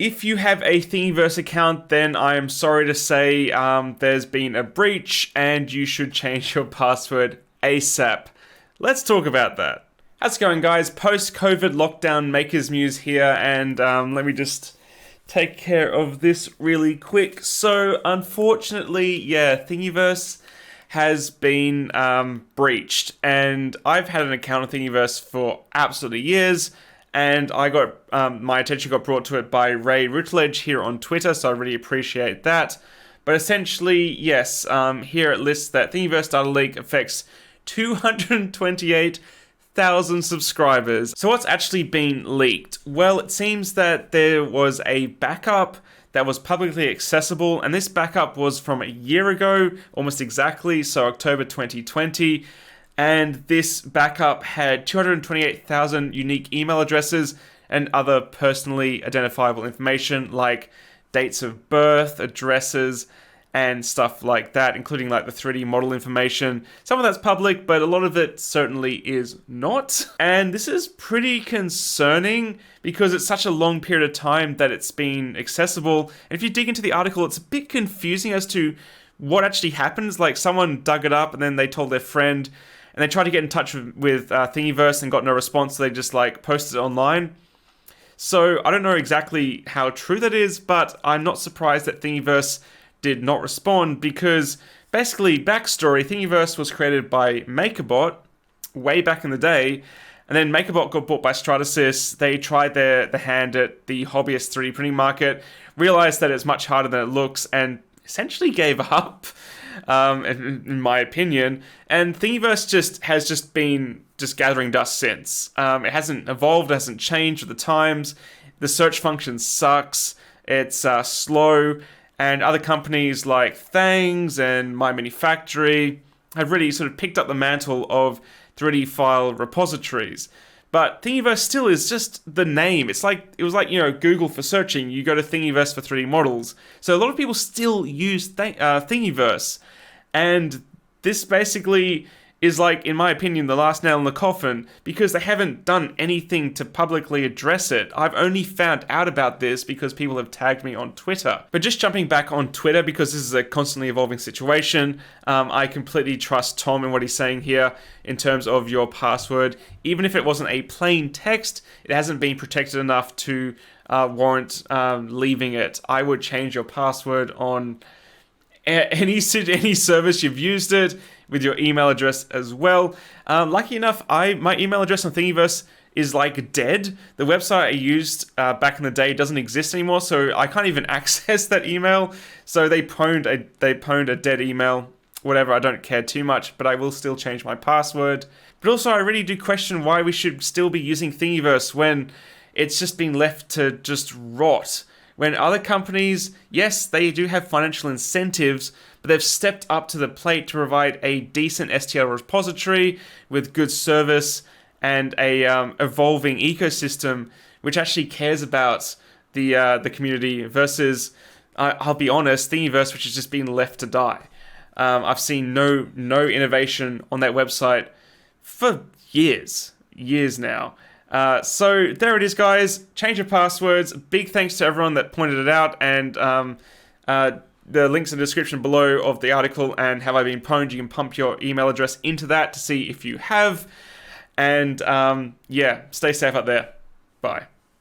If you have a Thingiverse account, then I am sorry to say there's been a breach and you should change your password ASAP. Let's talk about that. How's it going, guys? Post-COVID lockdown Makers Muse here, and let me just take care of this really quick. So, unfortunately, Thingiverse has been breached, and I've had an account on Thingiverse for absolutely years, and I got my attention got brought to it by Ray Routledge here on Twitter, so I really appreciate that. But essentially, yes, here it lists that Thingiverse data leak affects 228,000 subscribers. So what's actually been leaked? Well, it seems that there was a backup that was publicly accessible, and this backup was from a year ago, almost exactly, so October 2020, and this backup had 228,000 unique email addresses and other personally identifiable information like dates of birth, addresses, and stuff like that, including like the 3D model information. Some of that's public, but a lot of it certainly is not. And this is pretty concerning because it's such a long period of time that it's been accessible. And if you dig into the article, it's a bit confusing as to what actually happens. Like someone dug it up and then they told their friend and they tried to get in touch with Thingiverse and got no response. So they just like posted it online. So I don't know exactly how true that is, but I'm not surprised that Thingiverse did not respond because basically, backstory, Thingiverse was created by MakerBot way back in the day, and then MakerBot got bought by Stratasys. They tried their hand at the hobbyist 3D printing market, realized that it's much harder than it looks, and essentially gave up, in my opinion. And Thingiverse has been gathering dust since. It hasn't evolved, it hasn't changed with the times. The search function sucks. It's slow. And other companies like Thangs and My Manufactory have really sort of picked up the mantle of 3D file repositories. But Thingiverse still is just the name. It was like Google for searching. You go to Thingiverse for 3D models. So a lot of people still use Thingiverse. And this basically is like, in my opinion, the last nail in the coffin because they haven't done anything to publicly address it. I've only found out about this because people have tagged me on Twitter. But just jumping back on Twitter, because this is a constantly evolving situation, I completely trust Tom in what he's saying here in terms of your password. Even if it wasn't a plain text, it hasn't been protected enough to warrant leaving it. I would change your password on any service you've used it, with your email address as well. Lucky enough, my email address on Thingiverse is like dead. The website I used back in the day doesn't exist anymore, so I can't even access that email. So they pwned a dead email. Whatever, I don't care too much, but I will still change my password. But also, I really do question why we should still be using Thingiverse when it's just been left to just rot. When other companies, yes, they do have financial incentives, but they've stepped up to the plate to provide a decent STL repository with good service and a evolving ecosystem which actually cares about the community versus, I'll be honest, Thingiverse, which has just been left to die. I've seen no innovation on that website for years now. So there it is, guys. Change your passwords. Big thanks to everyone that pointed it out, and the links in the description below of the article and Have I Been Pwned? You can pump your email address into that to see if you have. And stay safe out there. Bye.